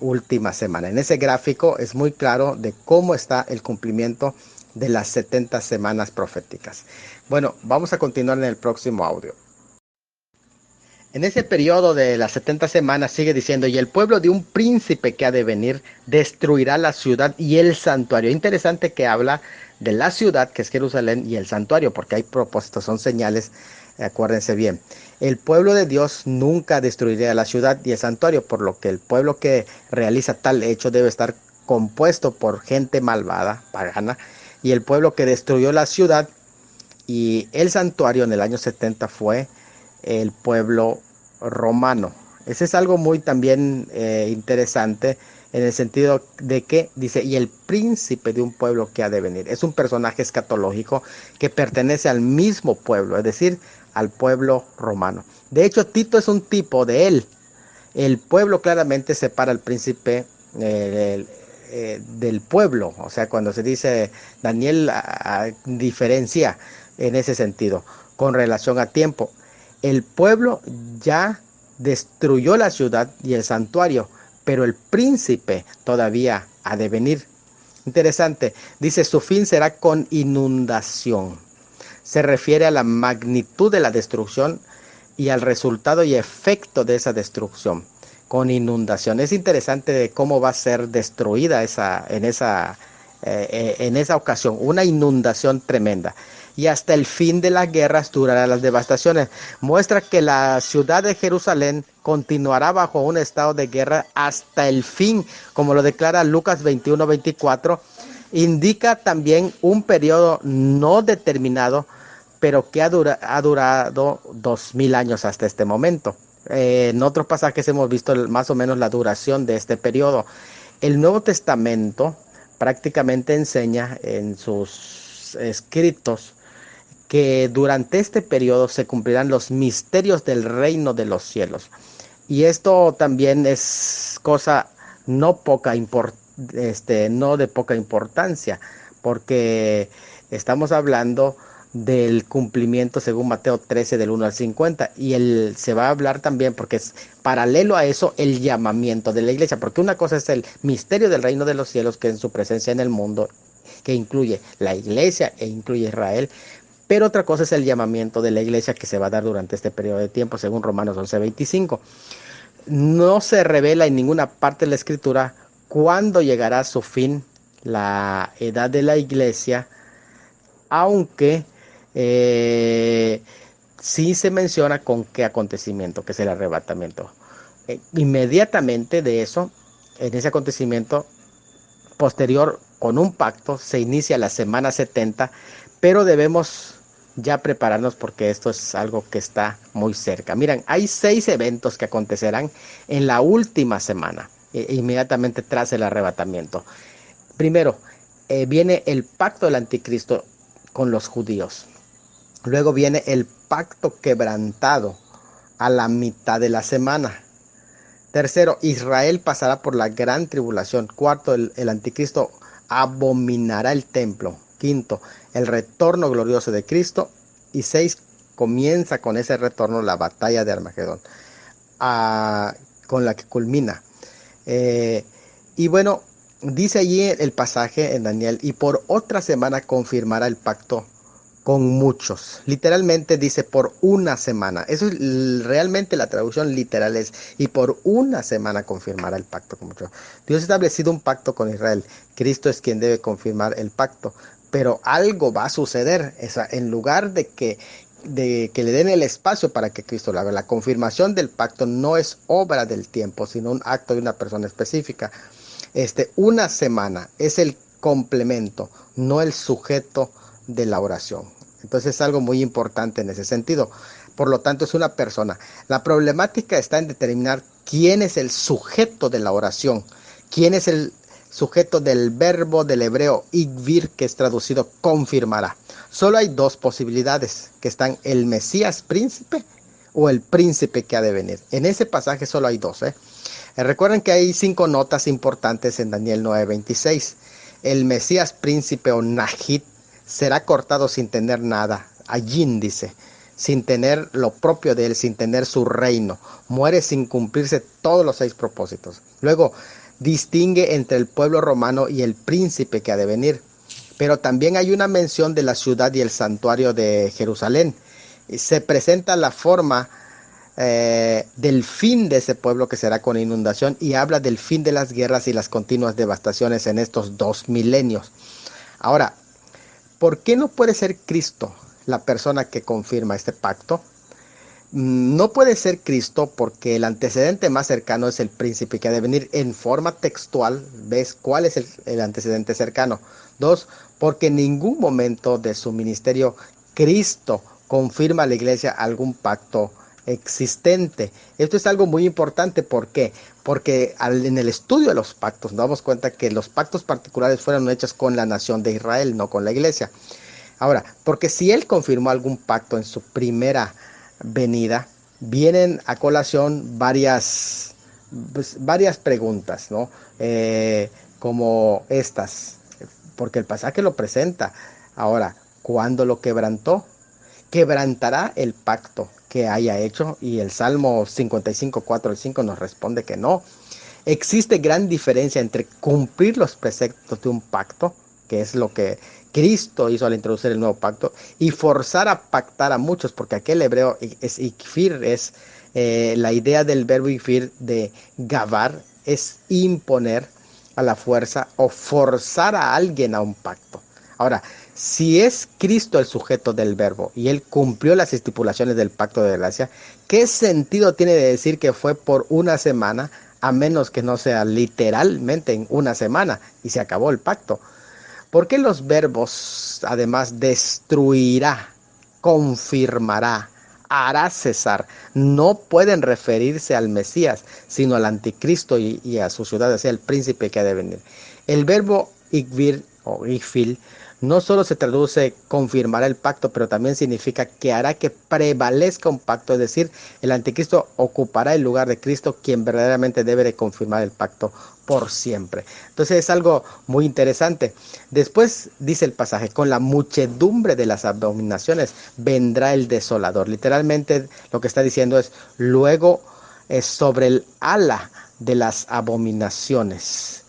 última semana. En ese gráfico es muy claro de cómo está el cumplimiento de las 70 semanas proféticas. Bueno, vamos a continuar en el próximo audio. En ese periodo de las 70 semanas sigue diciendo, y el pueblo de un príncipe que ha de venir destruirá la ciudad y el santuario. Interesante que habla de la ciudad, que es Jerusalén, y el santuario, porque hay propósitos, son señales, acuérdense bien. El pueblo de Dios nunca destruiría la ciudad y el santuario, por lo que el pueblo que realiza tal hecho debe estar compuesto por gente malvada, pagana, y el pueblo que destruyó la ciudad y el santuario en el año 70 fue el pueblo romano. Ese es algo muy también interesante en el sentido de que dice, y el príncipe de un pueblo que ha de venir. Es un personaje escatológico que pertenece al mismo pueblo, es decir, al pueblo romano. De hecho, Tito es un tipo de él. El pueblo claramente separa al príncipe del pueblo. O sea, cuando se dice Daniel diferencia en ese sentido con relación a tiempo. El pueblo ya destruyó la ciudad y el santuario, pero el príncipe todavía ha de venir. Interesante, dice su fin será con inundación. Se refiere a la magnitud de la destrucción y al resultado y efecto de esa destrucción con inundación. Es interesante de cómo va a ser destruida en esa ocasión, una inundación tremenda. Y hasta el fin de las guerras durarán las devastaciones. Muestra que la ciudad de Jerusalén continuará bajo un estado de guerra hasta el fin, como lo declara Lucas 21-24. Indica también un periodo no determinado, pero que ha durado 2000 años hasta este momento. En otros pasajes hemos visto más o menos la duración de este periodo. El Nuevo Testamento prácticamente enseña en sus escritos que durante este periodo se cumplirán los misterios del reino de los cielos. Y esto también es cosa no no de poca importancia, porque estamos hablando del cumplimiento según Mateo 13 del 1 al 50 y se va a hablar también porque es paralelo a eso el llamamiento de la iglesia, porque una cosa es el misterio del reino de los cielos que en su presencia en el mundo, que incluye la iglesia e incluye Israel, pero otra cosa es el llamamiento de la iglesia que se va a dar durante este periodo de tiempo según Romanos 11:25. No se revela en ninguna parte de la escritura cuándo llegará a su fin la edad de la iglesia, aunque sí se menciona con qué acontecimiento, que es el arrebatamiento. Inmediatamente de eso, en ese acontecimiento posterior, con un pacto, se inicia la semana 70, pero debemos ya prepararnos porque esto es algo que está muy cerca. Miren, hay 6 eventos que acontecerán en la última semana, inmediatamente tras el arrebatamiento. Primero, viene el pacto del anticristo con los judíos. Luego viene el pacto quebrantado a la mitad de la semana. Tercero, Israel pasará por la gran tribulación. Cuarto, el anticristo abominará el templo. Quinto, el retorno glorioso de Cristo. Y 6, comienza con ese retorno la batalla de Armagedón, con la que culmina. Y bueno, dice allí el pasaje en Daniel, y por otra semana confirmará el pacto con muchos. Literalmente dice por una semana. Eso es realmente la traducción literal es, y por una semana confirmará el pacto con muchos. Dios ha establecido un pacto con Israel. Cristo es quien debe confirmar el pacto. Pero algo va a suceder. En lugar de que le den el espacio para que Cristo lo haga. La confirmación del pacto no es obra del tiempo, sino un acto de una persona específica. Una semana es el complemento, no el sujeto de la oración. Entonces es algo muy importante en ese sentido. Por lo tanto, es una persona. La problemática está en determinar quién es el sujeto de la oración, quién es el sujeto del verbo del hebreo igvir, que es traducido confirmará. Solo hay 2 posibilidades, que están el Mesías príncipe o el príncipe que ha de venir. En ese pasaje solo hay 2. Recuerden que hay 5 notas importantes en Daniel 9:26. El Mesías príncipe o Nahid será cortado sin tener nada. Allín dice, sin tener lo propio de él, sin tener su reino. Muere sin cumplirse todos los 6 propósitos. Luego, distingue entre el pueblo romano y el príncipe que ha de venir. Pero también hay una mención de la ciudad y el santuario de Jerusalén. Se presenta la forma del fin de ese pueblo que será con inundación, y habla del fin de las guerras y las continuas devastaciones en estos 2 milenios. Ahora, ¿por qué no puede ser Cristo la persona que confirma este pacto? No puede ser Cristo porque el antecedente más cercano es el príncipe que ha de venir. En forma textual, ¿ves cuál es el antecedente cercano? Dos, porque en ningún momento de su ministerio Cristo confirma a la iglesia algún pacto existente. Esto es algo muy importante. ¿Por qué? Porque en el estudio de los pactos nos damos cuenta que los pactos particulares fueron hechos con la nación de Israel, no con la iglesia. Ahora, porque si él confirmó algún pacto en su primera venida, vienen a colación varias preguntas, ¿no? Como estas, porque el pasaje lo presenta. Ahora, ¿cuándo lo quebrantó? ¿Quebrantará el pacto que haya hecho? Y el Salmo 55, 4 al 5 nos responde que no. Existe gran diferencia entre cumplir los preceptos de un pacto, que es lo que Cristo hizo al introducir el nuevo pacto, y forzar a pactar a muchos, porque aquel hebreo es ikfir, es la idea del verbo ikfir de gabar, es imponer a la fuerza o forzar a alguien a un pacto. Ahora, si es Cristo el sujeto del verbo y él cumplió las estipulaciones del pacto de gracia, ¿qué sentido tiene de decir que fue por una semana, a menos que no sea literalmente en una semana y se acabó el pacto? ¿Por qué los verbos, además, destruirá, confirmará, hará cesar, no pueden referirse al Mesías, sino al anticristo y a su ciudad, o sea, el príncipe que ha de venir? El verbo ikvir o ikfil no solo se traduce confirmará el pacto, pero también significa que hará que prevalezca un pacto, es decir, el anticristo ocupará el lugar de Cristo, quien verdaderamente debe de confirmar el pacto por siempre. Entonces es algo muy interesante. Después dice el pasaje, con la muchedumbre de las abominaciones vendrá el desolador. Literalmente lo que está diciendo es, luego sobre el ala de las abominaciones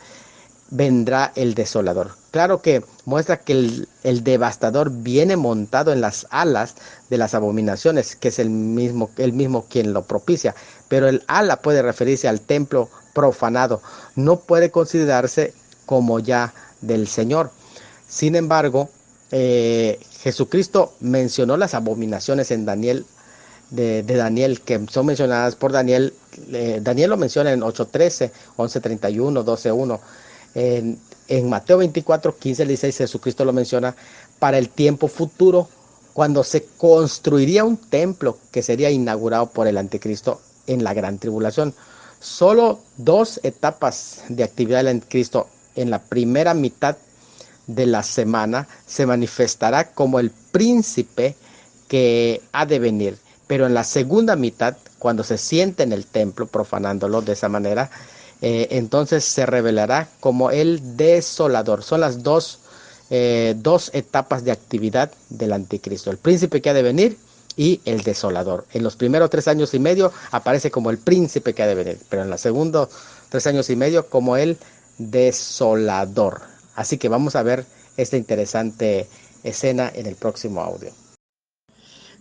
vendrá el desolador. Claro que muestra que el devastador viene montado en las alas de las abominaciones, que es el mismo quien lo propicia, pero el ala puede referirse al templo profanado, no puede considerarse como ya del Señor. Sin embargo, Jesucristo mencionó las abominaciones en Daniel, de Daniel, que son mencionadas por Daniel. Daniel lo menciona en 8:13, 11:31, 12:1. En Mateo 24, 15 al 16, Jesucristo lo menciona para el tiempo futuro, cuando se construiría un templo que sería inaugurado por el anticristo en la gran tribulación. Solo 2 etapas de actividad del anticristo. En la primera mitad de la semana se manifestará como el príncipe que ha de venir, pero en la segunda mitad, cuando se siente en el templo profanándolo de esa manera, entonces se revelará como el desolador. Son las dos etapas de actividad del anticristo: el príncipe que ha de venir y el desolador. En los primeros 3 años y medio aparece como el príncipe que ha de venir, pero en los segundos 3 años y medio como el desolador. Así que vamos a ver esta interesante escena en el próximo audio.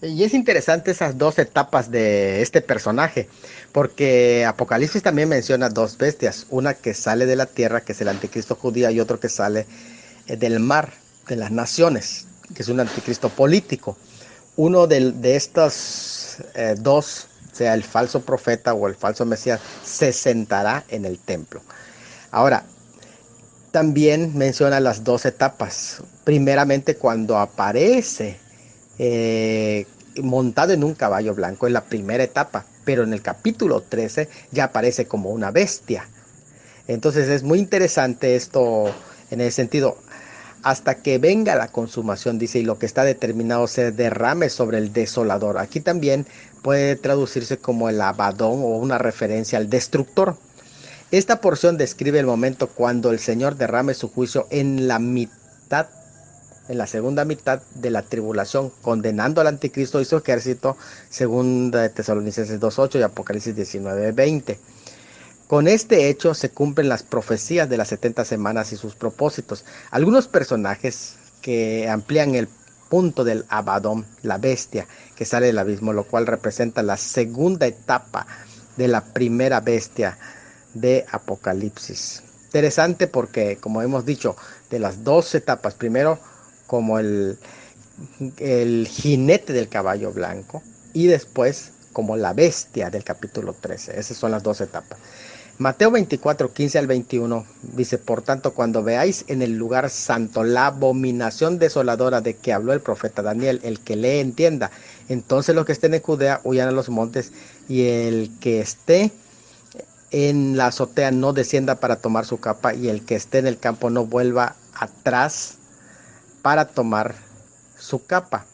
Y es interesante esas 2 etapas de este personaje, porque Apocalipsis también menciona 2 bestias, una que sale de la tierra, que es el anticristo judío, y otro que sale del mar, de las naciones, que es un anticristo político. Uno de estos dos, sea el falso profeta o el falso Mesías, se sentará en el templo. Ahora, también menciona las 2 etapas. Primeramente, cuando aparece eh, montado en un caballo blanco, en la primera etapa, pero en el capítulo 13 ya aparece como una bestia. Entonces es muy interesante esto en ese sentido. Hasta que venga la consumación, dice, y lo que está determinado se derrame sobre el desolador. Aquí también puede traducirse como el Abadón, o una referencia al destructor. Esta porción describe el momento cuando el Señor derrame su juicio en la segunda mitad de la tribulación, condenando al anticristo y su ejército, según Tesalonicenses 2:8 y Apocalipsis 19:20. Con este hecho se cumplen las profecías de las 70 semanas y sus propósitos. Algunos personajes que amplían punto del Abadón, la bestia que sale del abismo, lo cual representa la segunda etapa de la primera bestia de Apocalipsis. Interesante porque, como hemos dicho, de las dos etapas, primero como el jinete del caballo blanco y después como la bestia del capítulo 13. Esas son las dos etapas. Mateo 24, 15 al 21 dice: por tanto, cuando veáis en el lugar santo la abominación desoladora de que habló el profeta Daniel, el que lee entienda. Entonces los que estén en Judea huyan a los montes, y el que esté en la azotea no descienda para tomar su capa, y el que esté en el campo no vuelva atrás para tomar su capa.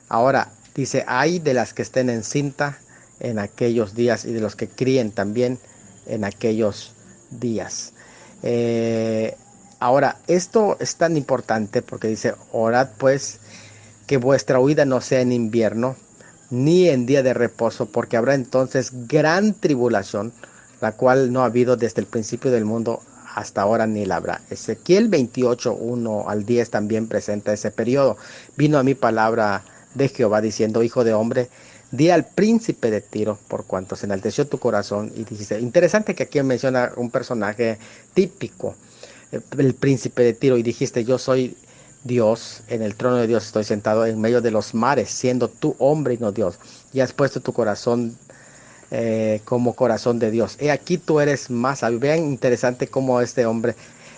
Ahora dice: ay de las que estén en cinta en aquellos días, y de los que críen también en aquellos días. Ahora, esto es tan importante porque dice: orad pues que vuestra huida no sea en invierno, ni en día de reposo, porque habrá entonces gran tribulación, la cual no ha habido desde el principio del mundo hasta ahora, ni la habrá. Ezequiel 28, 1 al 10 también presenta ese periodo. Vino a mí palabra de Jehová diciendo: hijo de hombre, di al príncipe de Tiro, por cuanto se enalteció tu corazón. Y dice, interesante que aquí menciona un personaje típico, el príncipe de Tiro, y dijiste: yo soy Dios, en el trono de Dios estoy sentado en medio de los mares, siendo tú hombre y no Dios, y has puesto tu corazón como corazón de Dios. He aquí tú eres más sabio. Vean, interesante cómo este hombre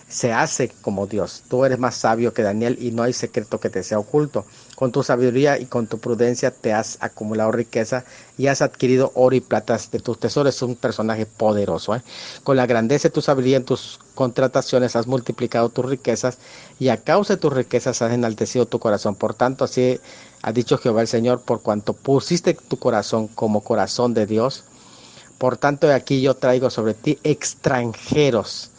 se hace como Dios. Tú eres más sabio que Daniel, y no hay secreto que te sea oculto. Con tu sabiduría y con tu prudencia te has acumulado riqueza, y has adquirido oro y platas de tus tesoros. Es un personaje poderoso. Con la grandeza de tu sabiduría en tus contrataciones has multiplicado tus riquezas, y a causa de tus riquezas has enaltecido tu corazón. Por tanto, así ha dicho Jehová el Señor: por cuanto pusiste tu corazón como corazón de Dios, por tanto aquí yo traigo sobre ti extranjeros,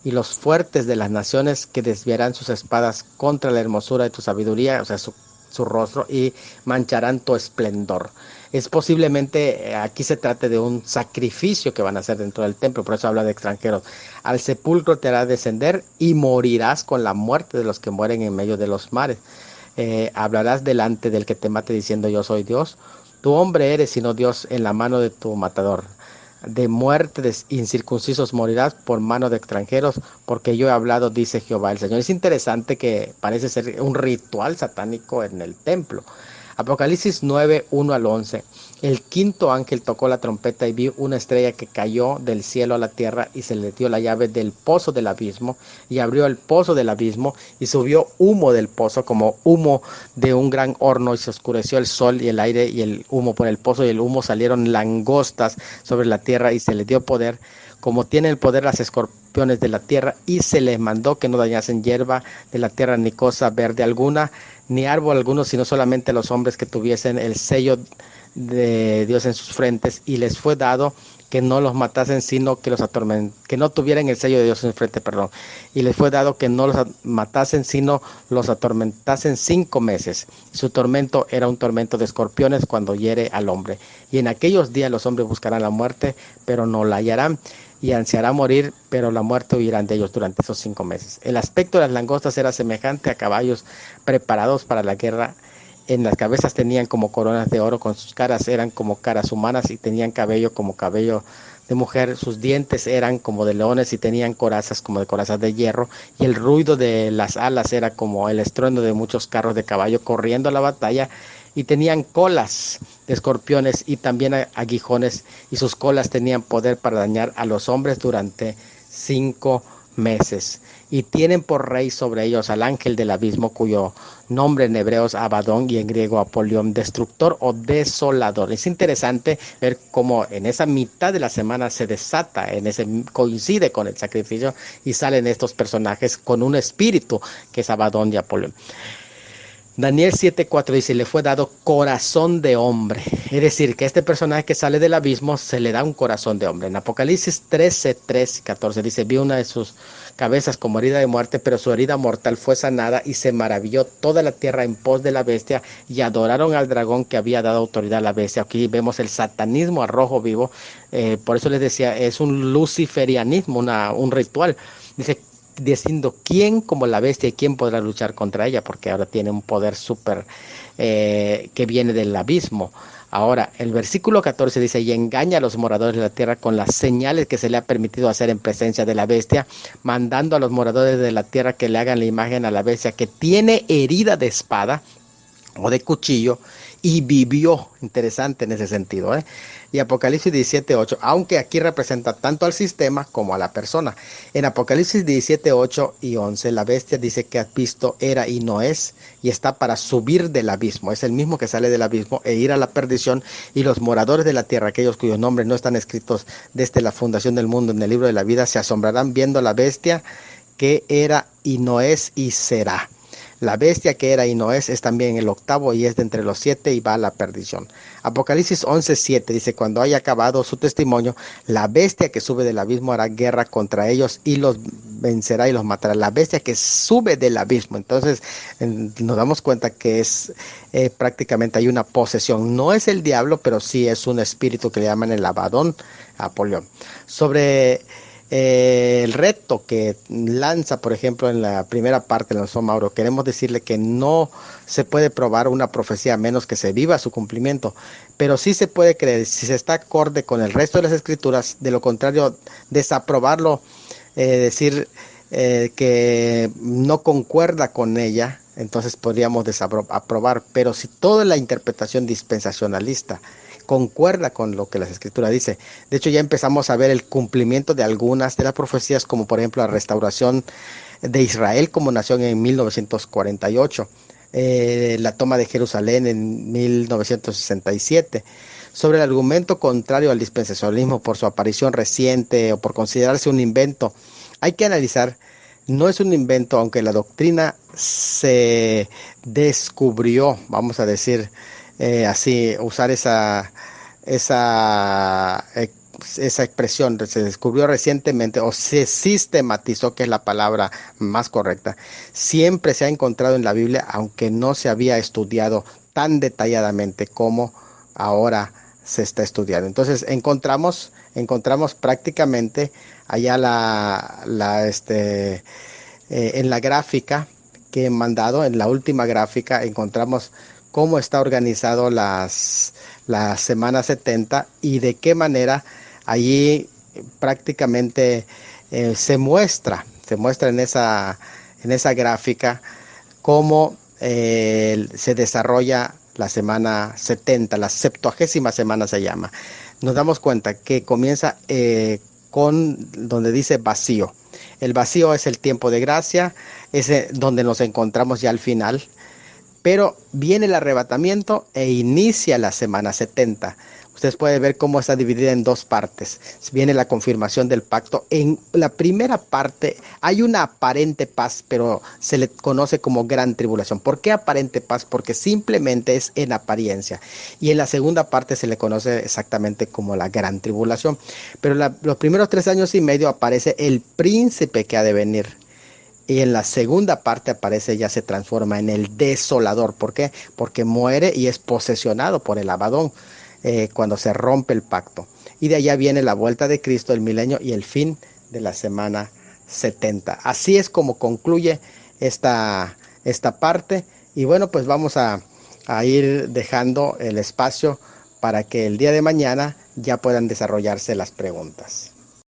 y los fuertes de las naciones que desviarán sus espadas contra la hermosura de tu sabiduría, o sea, su rostro, y mancharán tu esplendor. Es posiblemente aquí se trate de un sacrificio que van a hacer dentro del templo, por eso habla de extranjeros. Al sepulcro te hará descender, y morirás con la muerte de los que mueren en medio de los mares. Hablarás delante del que te mate diciendo: yo soy Dios. Tu hombre eres, sino Dios, en la mano de tu matador. De muerte de incircuncisos morirás por mano de extranjeros, porque yo he hablado, dice Jehová el Señor. Es interesante que parece ser un ritual satánico en el templo. Apocalipsis 9, 1 al 11. El quinto ángel tocó la trompeta, y vi una estrella que cayó del cielo a la tierra, y se le dio la llave del pozo del abismo, y abrió el pozo del abismo, y subió humo del pozo como humo de un gran horno, y se oscureció el sol y el aire y el humo por el pozo, y el humo salieron langostas sobre la tierra, y se le dio poder como tienen el poder las escorpiones de la tierra, y se les mandó que no dañasen hierba de la tierra, ni cosa verde alguna, ni árbol alguno, sino solamente los hombres que tuviesen el sello de Dios en sus frentes, y les fue dado que no los matasen, sino que los que no tuvieran el sello de Dios en su frente, perdón, y les fue dado que no los matasen, sino los atormentasen 5 meses. Su tormento era un tormento de escorpiones cuando hiere al hombre. Y en aquellos días los hombres buscarán la muerte, pero no la hallarán, y ansiará morir, pero la muerte huirán de ellos durante esos 5 meses. El aspecto de las langostas era semejante a caballos preparados para la guerra. En las cabezas tenían como coronas de oro, con sus caras eran como caras humanas, y tenían cabello como cabello de mujer. Sus dientes eran como de leones, y tenían corazas como de corazas de hierro, y el ruido de las alas era como el estruendo de muchos carros de caballo corriendo a la batalla. Y tenían colas de escorpiones y también aguijones, y sus colas tenían poder para dañar a los hombres durante 5 meses. Y tienen por rey sobre ellos al ángel del abismo, cuyo nombre en hebreo es Abadón y en griego Apolión, destructor o desolador. Es interesante ver cómo en esa mitad de la semana se desata, coincide con el sacrificio, y salen estos personajes con un espíritu que es Abadón y Apolión. Daniel 7:4 dice: le fue dado corazón de hombre. Es decir, que este personaje que sale del abismo se le da un corazón de hombre. En Apocalipsis 13:3 y 14 dice: vi una de sus cabezas como herida de muerte, pero su herida mortal fue sanada, y se maravilló toda la tierra en pos de la bestia, y adoraron al dragón que había dado autoridad a la bestia. Aquí vemos el satanismo a rojo vivo. Por eso les decía, es un luciferianismo, un ritual. Dice: diciendo quién como la bestia y quién podrá luchar contra ella, porque ahora tiene un poder súper que viene del abismo. Ahora, el versículo 14 dice, y engaña a los moradores de la tierra con las señales que se le ha permitido hacer en presencia de la bestia, mandando a los moradores de la tierra que le hagan la imagen a la bestia que tiene herida de espada o de cuchillo y vivió. Interesante en ese sentido, ¿eh? Y Apocalipsis 17:8, aunque aquí representa tanto al sistema como a la persona. En Apocalipsis 17:8 y 11, la bestia dice que ha visto, era y no es, y está para subir del abismo. Es el mismo que sale del abismo e ir a la perdición, y los moradores de la tierra, aquellos cuyos nombres no están escritos desde la fundación del mundo en el libro de la vida, se asombrarán viendo a la bestia que era y no es y será. La bestia que era y no es también el octavo y es de entre los 7 y va a la perdición. Apocalipsis 11:7 dice, cuando haya acabado su testimonio, la bestia que sube del abismo hará guerra contra ellos y los vencerá y los matará. La bestia que sube del abismo. Entonces nos damos cuenta que es prácticamente hay una posesión. No es el diablo, pero sí es un espíritu que le llaman el Abadón, Apolión. Sobre el reto que lanza, por ejemplo, en la primera parte del Lanzó Mauro, queremos decirle que no se puede probar una profecía a menos que se viva su cumplimiento, pero sí se puede creer si se está acorde con el resto de las escrituras. De lo contrario, desaprobarlo, decir que no concuerda con ella, entonces podríamos desaprobar. Pero si toda la interpretación dispensacionalista concuerda con lo que las escrituras dice, de hecho ya empezamos a ver el cumplimiento de algunas de las profecías, como por ejemplo la restauración de Israel como nación en 1948, la toma de Jerusalén en 1967. Sobre el argumento contrario al dispensacionalismo por su aparición reciente o por considerarse un invento, hay que analizar. No es un invento, aunque la doctrina se descubrió, vamos a decir así, usar esa, esa expresión, se descubrió recientemente o se sistematizó, que es la palabra más correcta. Siempre se ha encontrado en la Biblia, aunque no se había estudiado tan detalladamente como ahora se está estudiando. Entonces encontramos prácticamente allá en la gráfica que he mandado, en la última gráfica, encontramos cómo está organizado la semana 70 y de qué manera allí prácticamente se muestra en esa gráfica cómo se desarrolla la semana 70, la 70ª semana se llama. Nos damos cuenta que comienza con donde dice vacío. El vacío es el tiempo de gracia, es donde nos encontramos ya al final, pero viene el arrebatamiento e inicia la semana 70. Ustedes pueden ver cómo está dividida en dos partes. Viene la confirmación del pacto. En la primera parte hay una aparente paz, pero se le conoce como gran tribulación. ¿Por qué aparente paz? Porque simplemente es en apariencia. Y en la segunda parte se le conoce exactamente como la gran tribulación. Pero los primeros 3 años y medio aparece el príncipe que ha de venir. Y en la segunda parte aparece, ya se transforma en el desolador. ¿Por qué? Porque muere y es posesionado por el Abadón cuando se rompe el pacto. Y de allá viene la vuelta de Cristo, el milenio y el fin de la semana 70. Así es como concluye esta parte. Y bueno, pues vamos a ir dejando el espacio para que el día de mañana ya puedan desarrollarse las preguntas.